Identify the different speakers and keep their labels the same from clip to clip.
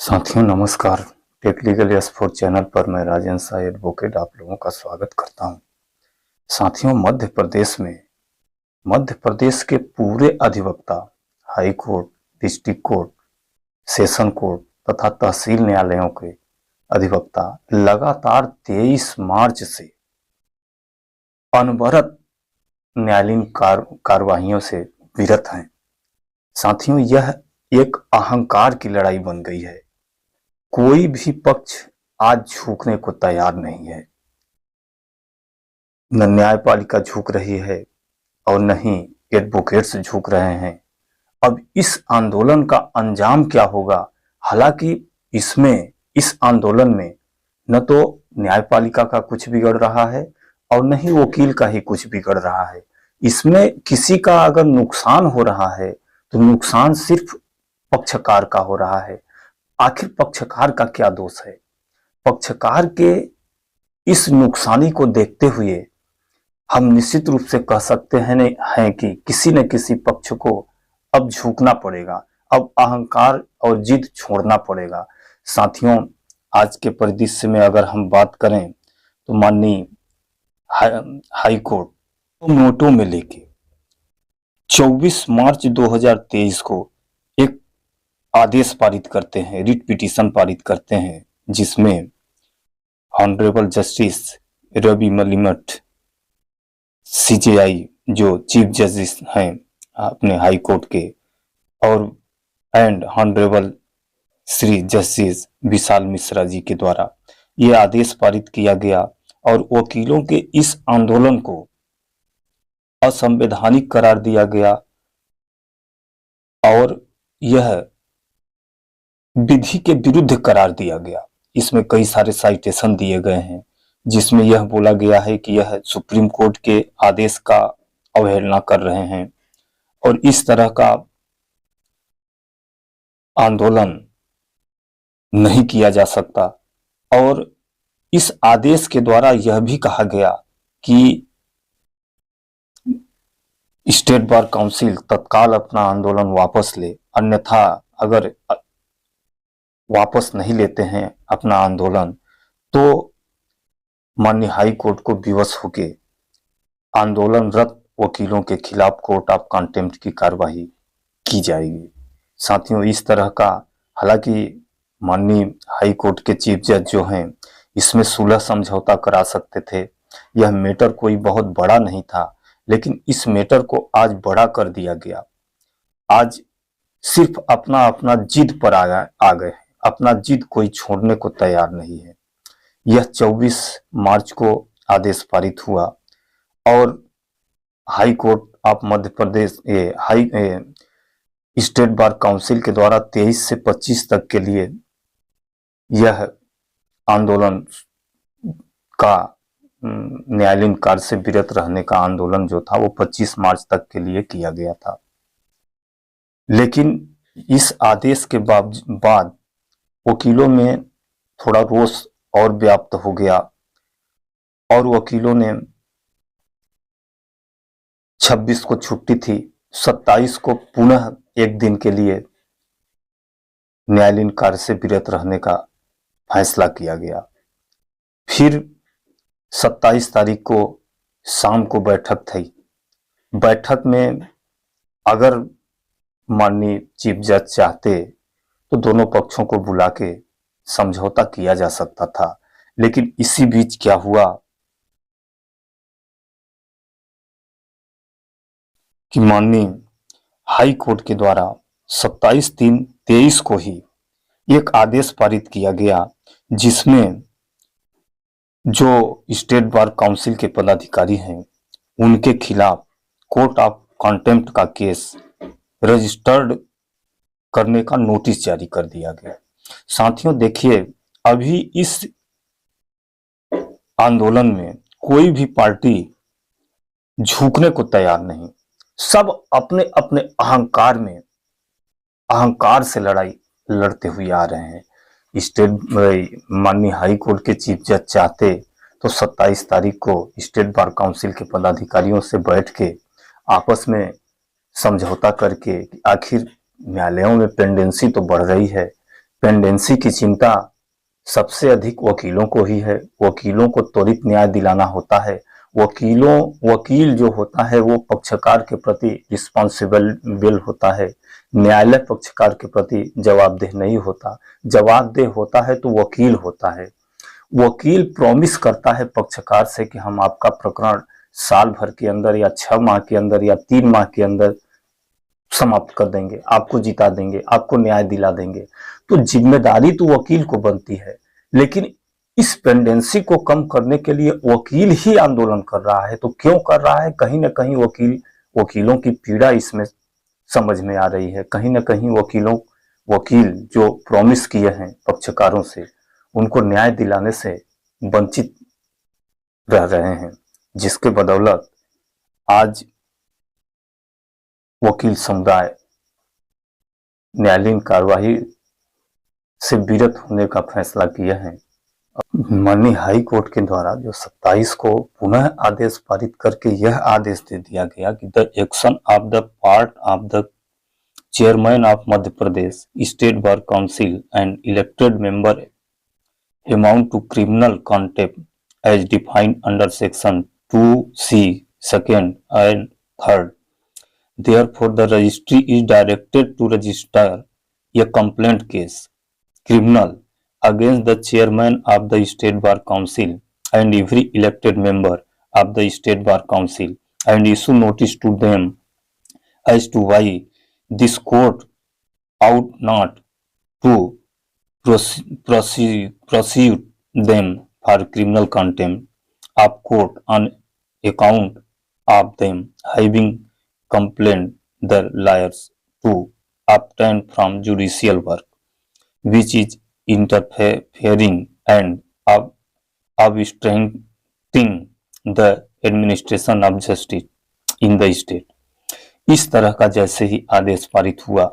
Speaker 1: साथियों नमस्कार। Technical sport channel पर मैं राजेंद्र साई एडवोकेट आप लोगों का स्वागत करता हूं। साथियों मध्य प्रदेश के पूरे अधिवक्ता high court, district court, session court तथा तहसील न्यायालयों के अधिवक्ता लगातार 23 मार्च से अनवरत न्यायालयीन कार्यवाहियों से विरत हैं। साथियों यह एक अहंकार की लड़ाई बन गई है। कोई भी पक्ष आज झुकने को तैयार नहीं है। न न्यायपालिका झुक रही है और न ही एडवोकेट्स झुक रहे हैं। अब इस आंदोलन का अंजाम क्या होगा? हालांकि इस आंदोलन में न तो न्यायपालिका का कुछ बिगड़ रहा है और न ही वकील का ही कुछ बिगड़ रहा है। इसमें किसी का अगर नुकसान हो रहा है तो नुकसान सिर्फ पक्षकार का हो रहा है। आखिर पक्षकार का क्या दोष है? पक्षकार के इस नुकसानी को देखते हुए हम निश्चित रूप से कह सकते हैं कि किसी न किसी पक्ष को अब झुकना पड़ेगा, अब अहंकार और जिद छोड़ना पड़ेगा। साथियों आज के परिदृश्य में अगर हम बात करें तो माननीय हाई कोर्ट तो नोटों में लेके 24 मार्च 2023 को एक आदेश पारित करते हैं, रिट पिटीशन पारित करते हैं, जिसमें honourable justice Ravi Malimath CJI जो चीफ जस्टिस हैं अपने हाई कोर्ट के और ऑनरेबल श्री जस्टिस विशाल मिश्रा जी के द्वारा यह आदेश पारित किया गया और वकीलों के इस आंदोलन को असंवैधानिक करार दिया गया और यह विधि के विरुद्ध करार दिया गया। इसमें कई सारे साइटेशन दिए गए हैं जिसमें यह बोला गया है कि यह सुप्रीम कोर्ट के आदेश का अवहेलना कर रहे हैं और इस तरह का आंदोलन नहीं किया जा सकता। और इस आदेश के द्वारा यह भी कहा गया कि स्टेट बार काउंसिल तत्काल अपना आंदोलन वापस ले, अन्यथा अगर वापस नहीं लेते हैं अपना आंदोलन तो माननीय हाई कोर्ट को विवश होकर आंदोलनरत वकीलों के खिलाफ कोर्ट ऑफ कंटेम्प्ट की कार्यवाही की जाएगी। साथियों इस तरह का, हालांकि माननीय हाई कोर्ट के चीफ जज जो हैं इसमें सुलह समझौता करा सकते थे, यह मैटर कोई बहुत बड़ा नहीं था, लेकिन इस मैटर को आज बड़ा कर दिया गया। आज सिर्फ अपना अपना जिद पर आ गए हैं, अपना जिद कोई छोड़ने को तैयार नहीं है। यह 24 मार्च को आदेश पारित हुआ और high court of Madhya Pradesh state bar council के द्वारा 23 से 25 तक के लिए यह आंदोलन का न्यायालयीन कार्य से विरत रहने का आंदोलन जो था वो 25 मार्च तक के लिए किया गया था। लेकिन इस आदेश के बाद वकीलों में थोड़ा रोष और व्याप्त हो गया और वकीलों ने 26 को छुट्टी थी, 27 को पुनः एक दिन के लिए न्यायालयीन कार्य से विरत रहने का फैसला किया गया। फिर 27 तारीख को शाम को बैठक थी। बैठक में अगर माननीय चीफ जज चाहते तो दोनों पक्षों को बुला के समझौता किया जा सकता था, लेकिन इसी बीच क्या हुआ कि माननीय हाई कोर्ट के द्वारा 27/3/23 को ही एक आदेश पारित किया गया जिसमें जो स्टेट बार काउंसिल के पदाधिकारी हैं उनके खिलाफ कोर्ट ऑफ कंटेम्प्ट का केस रजिस्टर्ड करने का नोटिस जारी कर दिया गया। साथियों देखिए, अभी इस आंदोलन में कोई भी पार्टी झुकने को तैयार नहीं। सब अपने अपने अहंकार से लड़ाई लड़ते हुए आ रहे हैं। माननीय हाई कोर्ट के चीफ जज चाहते तो 27 तारीख को स्टेट बार काउंसिल के पदाधिकारियों से बैठ के आपस में समझौता करके, आखिर न्यायालयों में पेंडेंसी तो बढ़ रही है, पेंडेंसी की चिंता सबसे अधिक वकीलों को ही है। वकीलों को त्वरित न्याय दिलाना होता है। वकील जो होता है वो पक्षकार के प्रति रिस्पॉन्सिबल होता है। न्यायालय पक्षकार के प्रति जवाबदेह नहीं होता। जवाबदेह होता है तो वकील होता है। वकील प्रॉमिस करता है पक्षकार से कि हम आपका प्रकरण साल भर के अंदर या 6 माह के अंदर या 3 माह के अंदर समाप्त कर देंगे, आपको जिता देंगे, आपको न्याय दिला देंगे। तो जिम्मेदारी तो वकील को बनती है, लेकिन इस पेंडेंसी को कम करने के लिए वकील ही आंदोलन कर रहा है। तो क्यों कर रहा है? कहीं ना कहीं वकीलों की पीड़ा इसमें समझ में आ रही है। कहीं ना कहीं वकील जो प्रॉमिस किए हैं पक्षकारों से, उनको न्याय दिलाने से वंचित रह रहे हैं, जिसके बदौलत आज वकील समुदाय न्यायालयीन कार्यवाही से विरत होने का फैसला किया है। माननीय हाई कोर्ट के द्वारा जो 27 को पुनः आदेश पारित करके यह आदेश दे दिया गया कि the action of the part of the chairman of Madhya Pradesh state bar council and elected member amount to criminal contempt as defined under section 2C second and third. Therefore, the registry is directed to register a complaint case, criminal, against the chairman of the State Bar Council and every elected member of the State Bar Council, and issue notice to them as to why this court ought not to prosecute them for criminal contempt of court on account of them having complained the lawyers to obtain from judicial work, which is interfering and obstructing the administration of justice in the state। इस तरह का जैसे ही आदेश पारित हुआ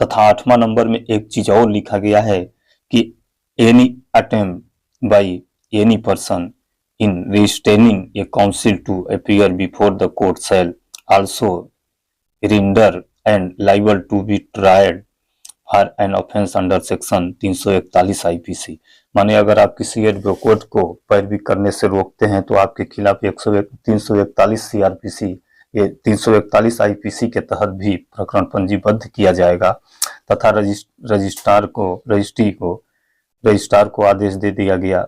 Speaker 1: तथा 8वां number में एक चीज और लिखा गया है कि any attempt by any person in restraining a counsel to appear before the court shall also render and liable to be tried for an offence under section 341 IPC। माने अगर आप किसी एडवोकेट को पैरवी करने से रोकते हैं तो आपके खिलाफ 341 CRPC ये 341 IPC के तहत भी प्रकरण पंजीबद्ध किया जाएगा तथा रजिस्ट्रार को आदेश दे दिया गया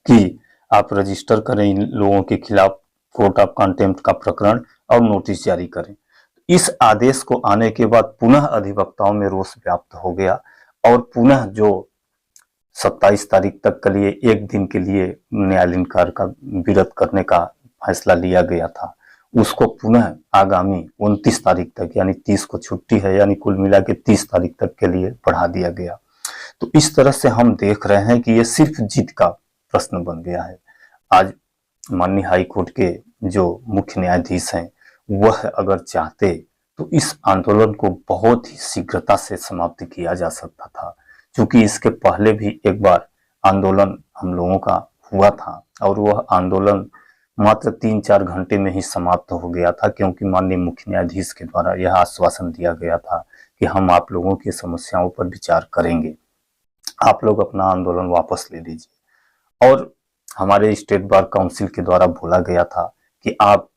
Speaker 1: कि आप रजिस्टर करें इन लोगों के खिलाफ कोर्ट ऑफ कंटेम्प्ट का प्रकरण और नोटिस जारी करें। इस आदेश को आने के बाद पुनः अधिवक्ताओं में रोष व्याप्त हो गया और पुनः जो 27 तारीख तक के लिए एक दिन के लिए न्यायालयीन कार्य का विरत करने का फैसला लिया गया था, उसको पुनः आगामी 29 तारीख तक यानी 30 को छुट्टी है यानी कुल मिला के 30 तारीख तक के लिए बढ़ा दिया गया। तो इस तरह से हम देख रहे हैं कि ये सिर्फ जीत का प्रश्न बन गया है। आज माननीय हाई कोर्ट के जो मुख्य न्यायाधीश हैं वह अगर चाहते तो इस आंदोलन को बहुत ही शीघ्रता से समाप्त किया जा सकता था, क्योंकि इसके पहले भी एक बार आंदोलन हम लोगों का हुआ था और वह आंदोलन मात्र 3-4 घंटे में ही समाप्त हो गया था, क्योंकि माननीय मुख्य न्यायाधीश के द्वारा यह आश्वासन दिया गया था कि हम आप लोगों की समस्याओं पर विचार करेंगे, आप लोग अपना आंदोलन वापस ले लीजिए। और हमारे स्टेट बार काउंसिल के द्वारा बोला गया था कि आप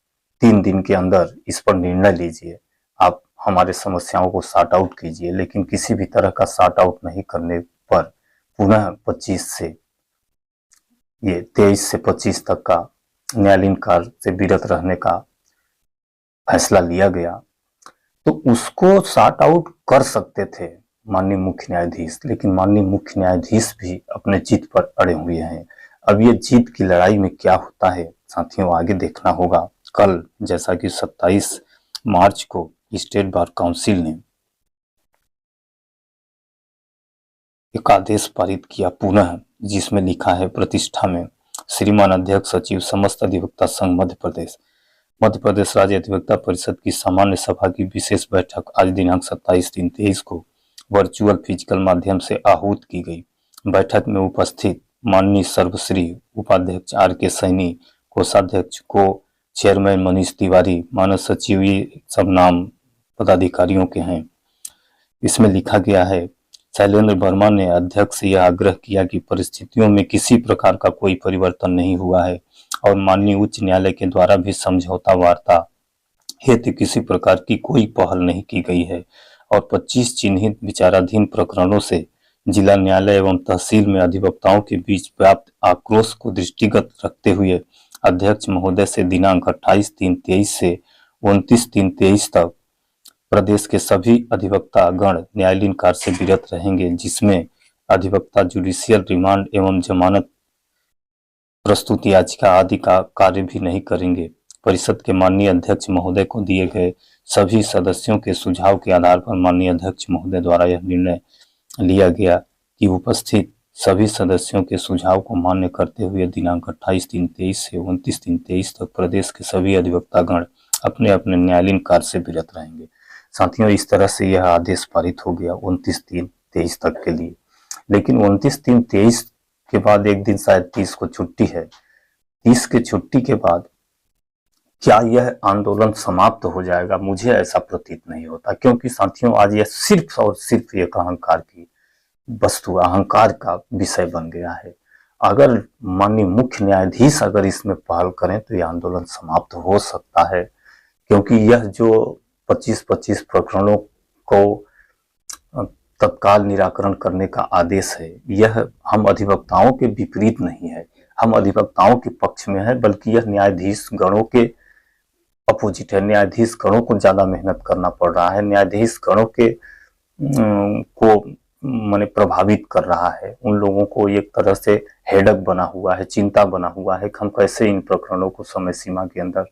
Speaker 1: 3 दिन के अंदर इस पर निर्णय लीजिए, आप हमारे समस्याओं को सॉर्ट आउट कीजिए, लेकिन किसी भी तरह का सॉर्ट आउट नहीं करने पर पुनः 23 से 25 तक का न्यायालयीन कार्य से विरत रहने का फैसला लिया गया। तो उसको सॉर्ट आउट कर सकते थे माननीय मुख्य न्यायाधीश, लेकिन माननीय मुख्य न्यायाधीश भी अपने जीत पर अड़े हुए हैं। अब ये जीत की लड़ाई में क्या होता है साथियों, आगे देखना होगा। कल जैसा कि 27 मार्च को स्टेट बार काउंसिल ने एक आदेश पारित किया पुनः, जिसमें लिखा है प्रतिष्ठा में श्रीमान अध्यक्ष सचिव समस्त अधिवक्ता संघ मध्य प्रदेश राज्य अधिवक्ता परिषद की सामान्य सभा की विशेष बैठक आज दिनांक 27/3/23 को वर्चुअल फिजिकल माध्यम से आहूत की गई। बैठक में उपस्थित माननीय सर्वश्री उपाध्यक्ष RK सैनी, कोषाध्यक्ष को चेयरमैन मनीष तिवारी, मानव सचिव, ये सब नाम पदाधिकारियों के हैं। इसमें लिखा गया है शैलेंद्र वर्मा ने अध्यक्ष से यह आग्रह किया कि परिस्थितियों में किसी प्रकार का कोई परिवर्तन नहीं हुआ है और माननीय उच्च न्यायालय के द्वारा भी समझौता वार्ता हेतु किसी प्रकार की कोई पहल नहीं की गई है और 25 चिन्हित विचाराधीन प्रकरणों से जिला न्यायालय एवं तहसील में अधिवक्ताओं के बीच व्याप्त आक्रोश को दृष्टिगत रखते हुए अध्यक्ष महोदय से दिनांक 28/3/23 से 29/3/23 तक प्रदेश के सभी अधिवक्ता गण न्यायालयीन कार्य से विरत रहेंगे, जिसमें अधिवक्ता जुडिशियल रिमांड एवं जमानत प्रस्तुत याचिका आदि का कार्य भी नहीं करेंगे। परिषद के माननीय अध्यक्ष महोदय को दिए गए सभी सदस्यों के सुझाव के आधार पर माननीय अध्यक्ष महोदय द्वारा यह निर्णय लिया गया कि उपस्थित सभी सदस्यों के सुझाव को मान्य करते हुए दिनांक 28/3/23 से 29/3/23 तक प्रदेश के सभी अधिवक्तागण अपने अपने न्यायालयीन कार्य से विरत रहेंगे। साथियों, इस तरह से यह आदेश पारित हो गया 29/3/23 तक के लिए। लेकिन 29/3/23 के बाद एक दिन शायद 30 को छुट्टी है। 30 के छुट्टी के बाद क्या यह आंदोलन समाप्त हो जाएगा? मुझे ऐसा प्रतीत नहीं होता, क्योंकि साथियों आज यह सिर्फ और सिर्फ एक अहंकार की वस्तु, अहंकार का विषय बन गया है। अगर माननीय मुख्य न्यायाधीश अगर इसमें पहल करें तो यह आंदोलन समाप्त हो सकता है, क्योंकि यह जो 25-25 प्रकरणों को तत्काल निराकरण करने का आदेश है, यह हम अधिवक्ताओं के विपरीत नहीं है, हम अधिवक्ताओं के पक्ष में है, बल्कि यह न्यायाधीश गणों के अपोजिट है। न्यायाधीश गणों को ज्यादा मेहनत करना पड़ रहा है, न्यायाधीश गणों के को माने प्रभावित कर रहा है। उन लोगों को एक तरह से हेडक बना हुआ है, चिंता बना हुआ है कि हम कैसे इन प्रकरणों को समय सीमा के अंदर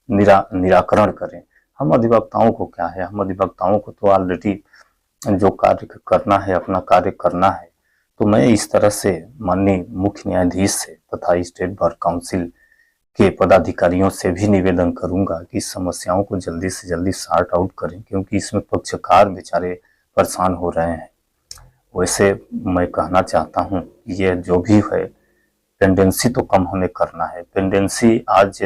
Speaker 1: निराकरण करें। हम अधिवक्ताओं को क्या है, हम अधिवक्ताओं को तो ऑलरेडी जो कार्य करना है, अपना कार्य करना है। तो मैं इस तरह से माननीय मुख्य न्यायाधीश से तथा स्टेट बार काउंसिल के पदाधिकारियों से भी निवेदन करूंगा कि इस समस्याओं को जल्दी से जल्दी सॉर्ट आउट करें, क्योंकि इसमें पक्षकार बेचारे परेशान हो रहे हैं। वैसे मैं कहना चाहता हूं, ये जो भी है पेंडेंसी तो कम होने करना है। पेंडेंसी आज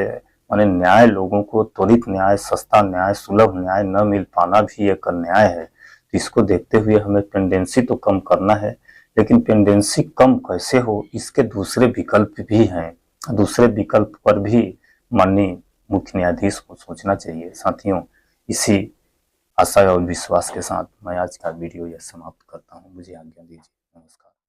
Speaker 1: माने न्याय, लोगों को त्वरित न्याय, सस्ता न्याय, सुलभ न्याय न मिल पाना भी एक अन्याय है। तो इसको देखते हुए हमें पेंडेंसी तो कम करना है, लेकिन पेंडेंसी कम कैसे हो, इसके दूसरे विकल्प भी हैं। दूसरे विकल्प पर भी माननीय मुख्य न्यायाधीश को सोचना चाहिए। साथियों, इसी आशा और विश्वास के साथ मैं आज का वीडियो यह समाप्त करता हूँ। मुझे आज्ञा दीजिए। नमस्कार।